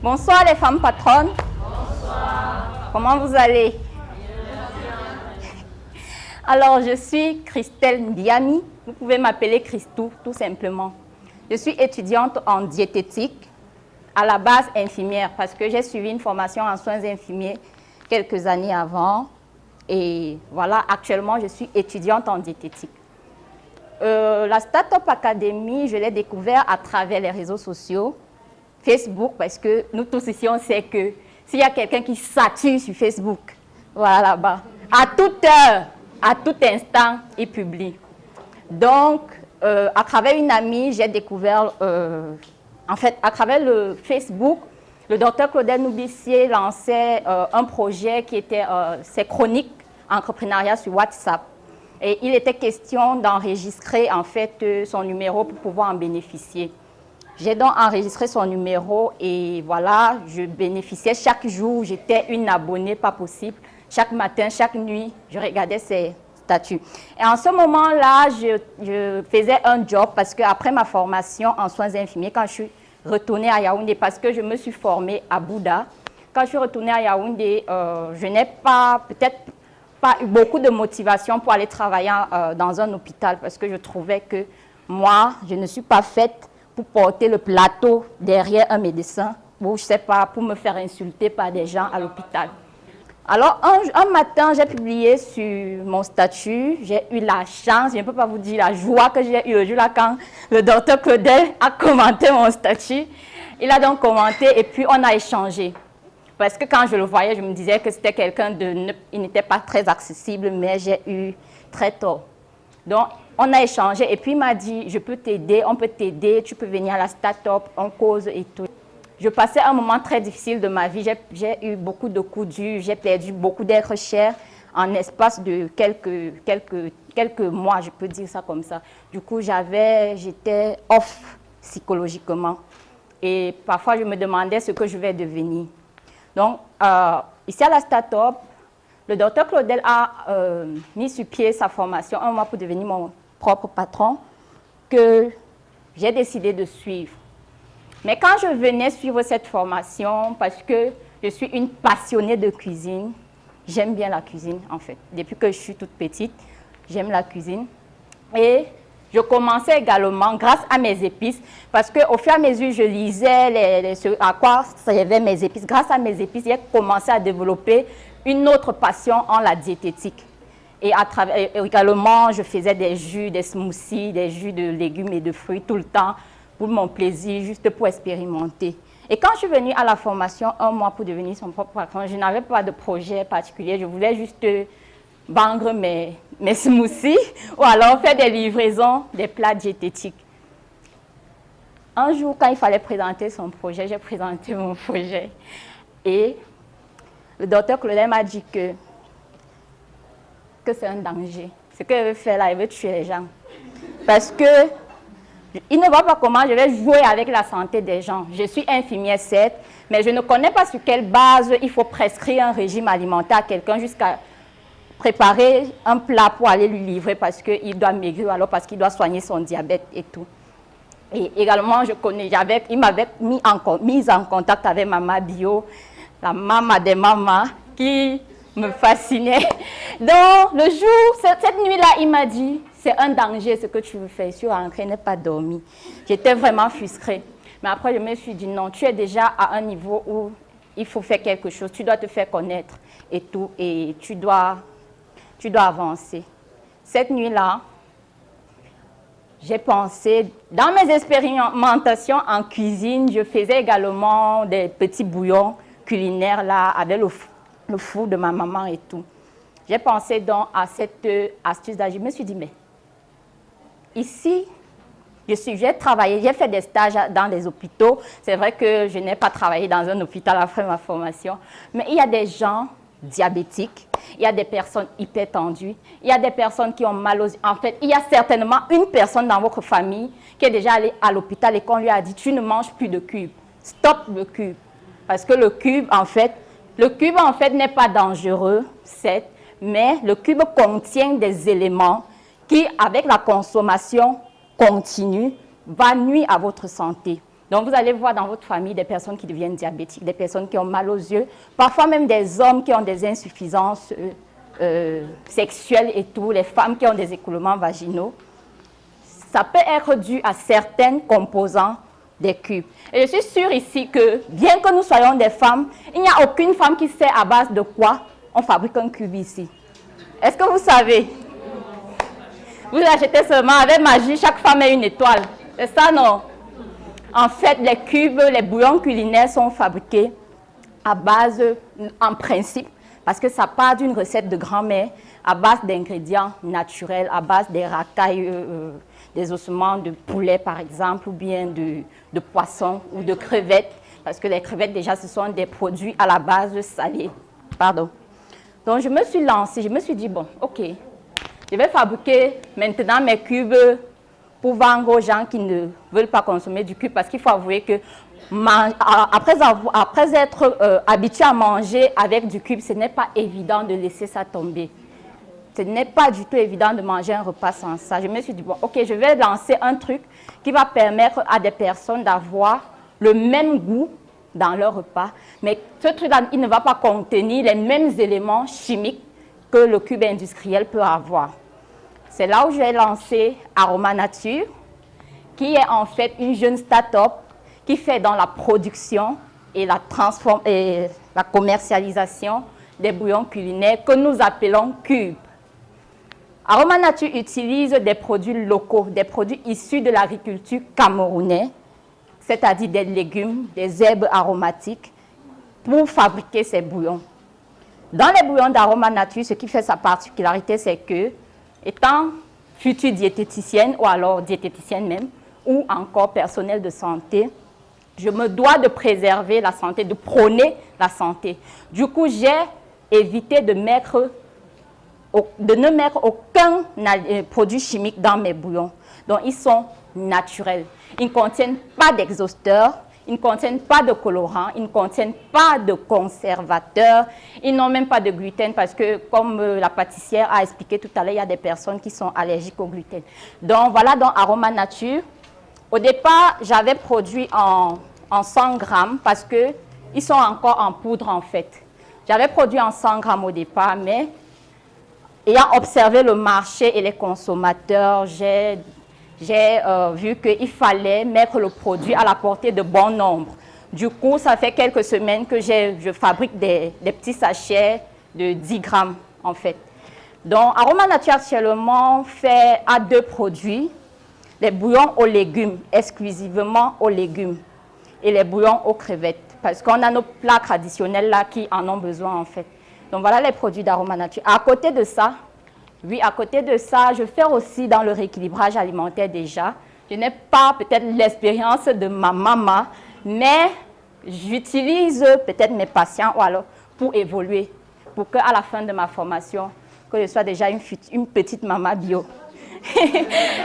Bonsoir les femmes patronnes. Bonsoir. Comment vous allez? Alors, je suis Christelle Ndiami. Vous pouvez m'appeler Christou, tout simplement. Je suis étudiante en diététique, à la base infirmière, parce que j'ai suivi une formation en soins infirmiers quelques années avant. Et voilà, actuellement, je suis étudiante en diététique. La Startup Academy, je l'ai découvert à travers les réseaux sociaux, Facebook, parce que nous tous ici, on sait que s'il y a quelqu'un qui sature sur Facebook, voilà là-bas, à toute heure, à tout instant, il publie. Donc, à travers une amie, j'ai découvert, en fait, à travers le Facebook, le docteur Claudel Noubissier lançait un projet qui était ses chroniques entrepreneuriat sur WhatsApp. Et il était question d'enregistrer en fait son numéro pour pouvoir en bénéficier. J'ai donc enregistré son numéro et voilà, je bénéficiais chaque jour, j'étais une abonnée pas possible. Chaque matin, chaque nuit, je regardais ses statuts. Et en ce moment-là, je faisais un job parce qu'après ma formation en soins infirmiers, quand je suis retournée à Yaoundé, parce que je me suis formée à Bouddha, quand je suis retournée à Yaoundé, je n'ai pas peut-être pas eu beaucoup de motivation pour aller travailler dans un hôpital parce que je trouvais que moi, je ne suis pas faite pour porter le plateau derrière un médecin ou je ne sais pas, pour me faire insulter par des gens à l'hôpital. Alors, un matin, j'ai publié sur mon statut, j'ai eu la chance, je ne peux pas vous dire la joie que j'ai eue le jour là quand le docteur Claudel a commenté mon statut. Il a donc commenté et puis on a échangé. Parce que quand je le voyais, je me disais que c'était quelqu'un il n'était pas très accessible, mais j'ai eu très tort. Donc, on a échangé et puis il m'a dit, je peux t'aider, on peut t'aider, tu peux venir à la start-up, on cause et tout. Je passais un moment très difficile de ma vie, j'ai eu beaucoup de coups durs, j'ai perdu beaucoup d'êtres chers en espace de quelques mois, je peux dire ça comme ça. Du coup, j'étais off psychologiquement et parfois je me demandais ce que je vais devenir. Donc, ici à la start-up, le docteur Claudel a mis sur pied sa formation un mois pour devenir mon propre patron que j'ai décidé de suivre. Mais quand je venais suivre cette formation, parce que je suis une passionnée de cuisine, j'aime bien la cuisine en fait. Depuis que je suis toute petite, j'aime la cuisine. Et je commençais également, grâce à mes épices, parce qu'au fur et à mesure, je lisais à quoi servaient mes épices. Grâce à mes épices, j'ai commencé à développer une autre passion en la diététique. Et également, je faisais des jus, des smoothies, des jus de légumes et de fruits tout le temps, pour mon plaisir, juste pour expérimenter. Et quand je suis venue à la formation, un mois pour devenir son propre patron, je n'avais pas de projet particulier, je voulais juste vendre mes smoothies ou alors faire des livraisons, des plats diététiques. Un jour, quand il fallait présenter son projet, j'ai présenté mon projet. Et le docteur Claudel m'a dit que c'est un danger. Ce qu'il veut faire là, il veut tuer les gens. Parce que il ne voit pas comment je vais jouer avec la santé des gens. Je suis infirmière, certes, mais je ne connais pas sur quelle base il faut prescrire un régime alimentaire à quelqu'un jusqu'à préparer un plat pour aller lui livrer parce qu'il doit maigrir, alors parce qu'il doit soigner son diabète et tout. Et également, il m'avait mis en contact avec Maman Bio, la maman des mamans, qui me fascinait. Donc, le jour, cette nuit-là, il m'a dit, c'est un danger ce que tu veux faire. Je suis rentrée, je n'ai pas dormi. J'étais vraiment frustrée. Mais après, je me suis dit, non, tu es déjà à un niveau où il faut faire quelque chose. Tu dois te faire connaître et tout. Et tu dois avancer. Cette nuit-là, j'ai pensé, dans mes expérimentations en cuisine, je faisais également des petits bouillons culinaires là, avec le four de ma maman et tout. J'ai pensé donc à cette astuce-là. Je me suis dit, mais ici, j'ai travaillé, j'ai fait des stages dans les hôpitaux. C'est vrai que je n'ai pas travaillé dans un hôpital après ma formation. Mais il y a des gens diabétiques, il y a des personnes hypertendues, il y a des personnes qui ont mal aux... En fait, il y a certainement une personne dans votre famille qui est déjà allée à l'hôpital et qu'on lui a dit, tu ne manges plus de cubes. Stop le cube. Parce que le cube, en fait, n'est pas dangereux, certes, mais le cube contient des éléments qui, avec la consommation continue, va nuire à votre santé. Donc, vous allez voir dans votre famille des personnes qui deviennent diabétiques, des personnes qui ont mal aux yeux, parfois même des hommes qui ont des insuffisances sexuelles et tout, les femmes qui ont des écoulements vaginaux. Ça peut être dû à certains composants des cubes. Et je suis sûre ici que, bien que nous soyons des femmes, il n'y a aucune femme qui sait à base de quoi on fabrique un cube ici. Est-ce que vous savez? Vous achetez seulement avec magie, chaque femme est une étoile. C'est ça, non? En fait, les cubes, les bouillons culinaires sont fabriqués à base, en principe, parce que ça part d'une recette de grand-mère, à base d'ingrédients naturels, à base des racailles, des ossements de poulet, par exemple, ou bien de poisson ou de crevettes, parce que les crevettes, déjà, ce sont des produits à la base salés. Pardon. Donc, je me suis lancée, je me suis dit, bon, OK, je vais fabriquer maintenant mes cubes pour vendre aux gens qui ne veulent pas consommer du cube, parce qu'il faut avouer que après être habitué à manger avec du cube, ce n'est pas évident de laisser ça tomber. Ce n'est pas du tout évident de manger un repas sans ça. Je me suis dit, bon, OK, je vais lancer un truc qui va permettre à des personnes d'avoir le même goût dans leur repas, mais ce truc-là, il ne va pas contenir les mêmes éléments chimiques que le cube industriel peut avoir. C'est là où j'ai lancé Aroma Nature, qui est en fait une jeune start-up qui fait dans la production et la commercialisation des bouillons culinaires que nous appelons cubes. Aroma Nature utilise des produits locaux, des produits issus de l'agriculture camerounaise, c'est-à-dire des légumes, des herbes aromatiques, pour fabriquer ces bouillons. Dans les bouillons d'Aroma Nature, ce qui fait sa particularité, c'est que, étant future diététicienne, ou alors diététicienne même, ou encore personnel de santé, je me dois de préserver la santé, de prôner la santé. Du coup, j'ai évité de ne mettre aucun produit chimique dans mes bouillons. Donc, ils sont naturels. Ils ne contiennent pas d'exhausteurs, ils ne contiennent pas de colorants, ils ne contiennent pas de conservateurs, ils n'ont même pas de gluten parce que, comme la pâtissière a expliqué tout à l'heure, il y a des personnes qui sont allergiques au gluten. Donc, voilà donc Aroma Nature. Au départ, j'avais produit en 100 grammes parce qu'ils sont encore en poudre en fait. J'avais produit en 100 grammes au départ, mais ayant observé le marché et les consommateurs, j'ai vu qu'il fallait mettre le produit à la portée de bon nombre. Du coup, ça fait quelques semaines que je fabrique des petits sachets de 10 grammes en fait. Donc, Aroma Nature actuellement a 2 produits. Les bouillons aux légumes, exclusivement aux légumes, et les bouillons aux crevettes, parce qu'on a nos plats traditionnels là qui en ont besoin en fait. Donc voilà les produits d'Aroma Nature. À côté de ça, je fais aussi dans le rééquilibrage alimentaire déjà. Je n'ai pas peut-être l'expérience de ma maman, mais j'utilise peut-être mes patients ou alors pour évoluer, pour qu'à la fin de ma formation, que je sois déjà une petite maman bio.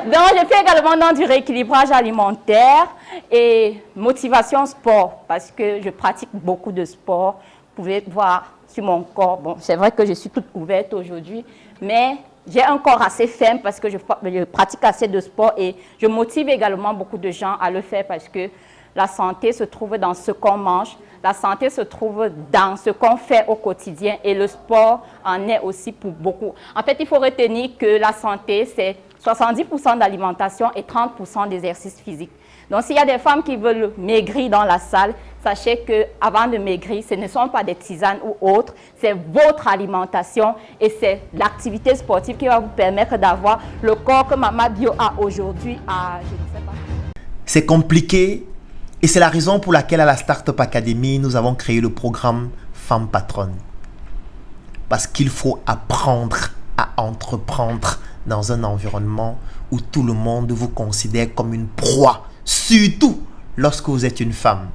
Donc, je fais également dans du rééquilibrage alimentaire et motivation sport, parce que je pratique beaucoup de sport. Vous pouvez voir sur mon corps, bon, c'est vrai que je suis toute couverte aujourd'hui, mais j'ai un corps assez ferme parce que je pratique assez de sport et je motive également beaucoup de gens à le faire parce que la santé se trouve dans ce qu'on mange, la santé se trouve dans ce qu'on fait au quotidien et le sport en est aussi pour beaucoup. En fait, il faut retenir que la santé, c'est 70% d'alimentation et 30% d'exercice physique. Donc, s'il y a des femmes qui veulent maigrir dans la salle, sachez qu'avant de maigrir, ce ne sont pas des tisanes ou autres, c'est votre alimentation et c'est l'activité sportive qui va vous permettre d'avoir le corps que Mama Bio a aujourd'hui à, je ne sais pas. C'est compliqué et c'est la raison pour laquelle à la Startup Academy, nous avons créé le programme Femmes Patronnes. Parce qu'il faut apprendre à entreprendre dans un environnement où tout le monde vous considère comme une proie, surtout lorsque vous êtes une femme.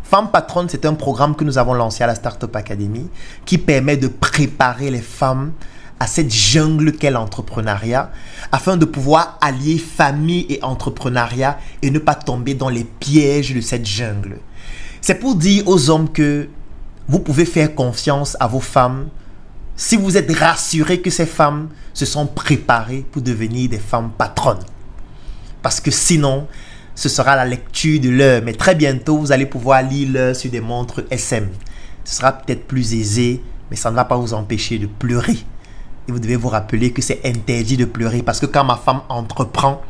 Femmes Patronnes, c'est un programme que nous avons lancé à la Startup Academy qui permet de préparer les femmes à cette jungle qu'est l'entrepreneuriat afin de pouvoir allier famille et entrepreneuriat et ne pas tomber dans les pièges de cette jungle. C'est pour dire aux hommes que vous pouvez faire confiance à vos femmes si vous êtes rassurés que ces femmes se sont préparées pour devenir des femmes patronnes. Parce que sinon, ce sera la lecture de l'heure. Mais très bientôt, vous allez pouvoir lire l'heure sur des montres SM. Ce sera peut-être plus aisé, mais ça ne va pas vous empêcher de pleurer. Et vous devez vous rappeler que c'est interdit de pleurer parce que quand ma femme entreprend,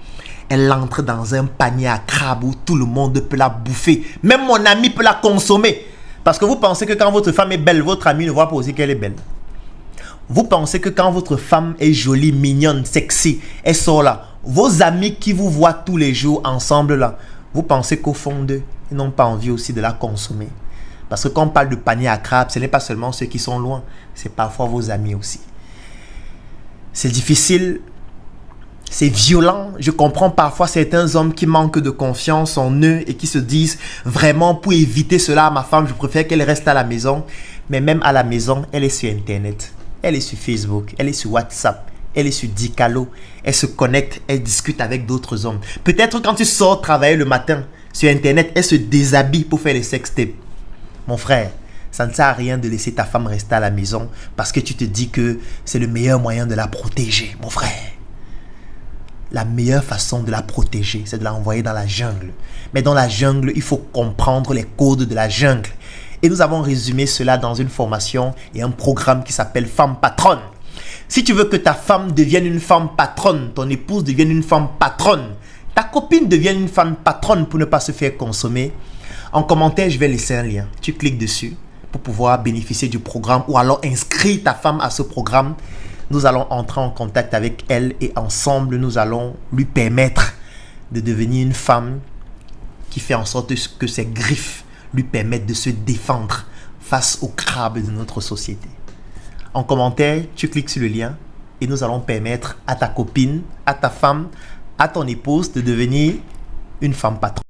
elle entre dans un panier à crabes où tout le monde peut la bouffer. Même mon ami peut la consommer. Parce que vous pensez que quand votre femme est belle, votre ami ne voit pas aussi qu'elle est belle. Vous pensez que quand votre femme est jolie, mignonne, sexy, elle sort là, vos amis qui vous voient tous les jours ensemble là, vous pensez qu'au fond d'eux, ils n'ont pas envie aussi de la consommer. Parce que quand on parle de panier à crabes, ce n'est pas seulement ceux qui sont loin, c'est parfois vos amis aussi. C'est difficile, c'est violent. Je comprends parfois certains hommes qui manquent de confiance en eux et qui se disent vraiment pour éviter cela à ma femme, je préfère qu'elle reste à la maison. Mais même à la maison, elle est sur Internet, elle est sur Facebook, elle est sur WhatsApp, elle est sur Dicalo, elle se connecte, elle discute avec d'autres hommes. Peut-être quand tu sors travailler le matin sur Internet, elle se déshabille pour faire les sextapes. Mon frère, ça ne sert à rien de laisser ta femme rester à la maison parce que tu te dis que c'est le meilleur moyen de la protéger, mon frère. La meilleure façon de la protéger, c'est de la envoyer dans la jungle. Mais dans la jungle, il faut comprendre les codes de la jungle. Et nous avons résumé cela dans une formation et un programme qui s'appelle Femme Patronne. Si tu veux que ta femme devienne une femme patronne, ton épouse devienne une femme patronne, ta copine devienne une femme patronne pour ne pas se faire consommer, en commentaire, je vais laisser un lien. Tu cliques dessus pour pouvoir bénéficier du programme ou alors inscrire ta femme à ce programme. Nous allons entrer en contact avec elle et ensemble, nous allons lui permettre de devenir une femme qui fait en sorte que ses griffes lui permettent de se défendre face aux crabes de notre société. En commentaire, tu cliques sur le lien et nous allons permettre à ta copine, à ta femme, à ton épouse de devenir une femme patronne.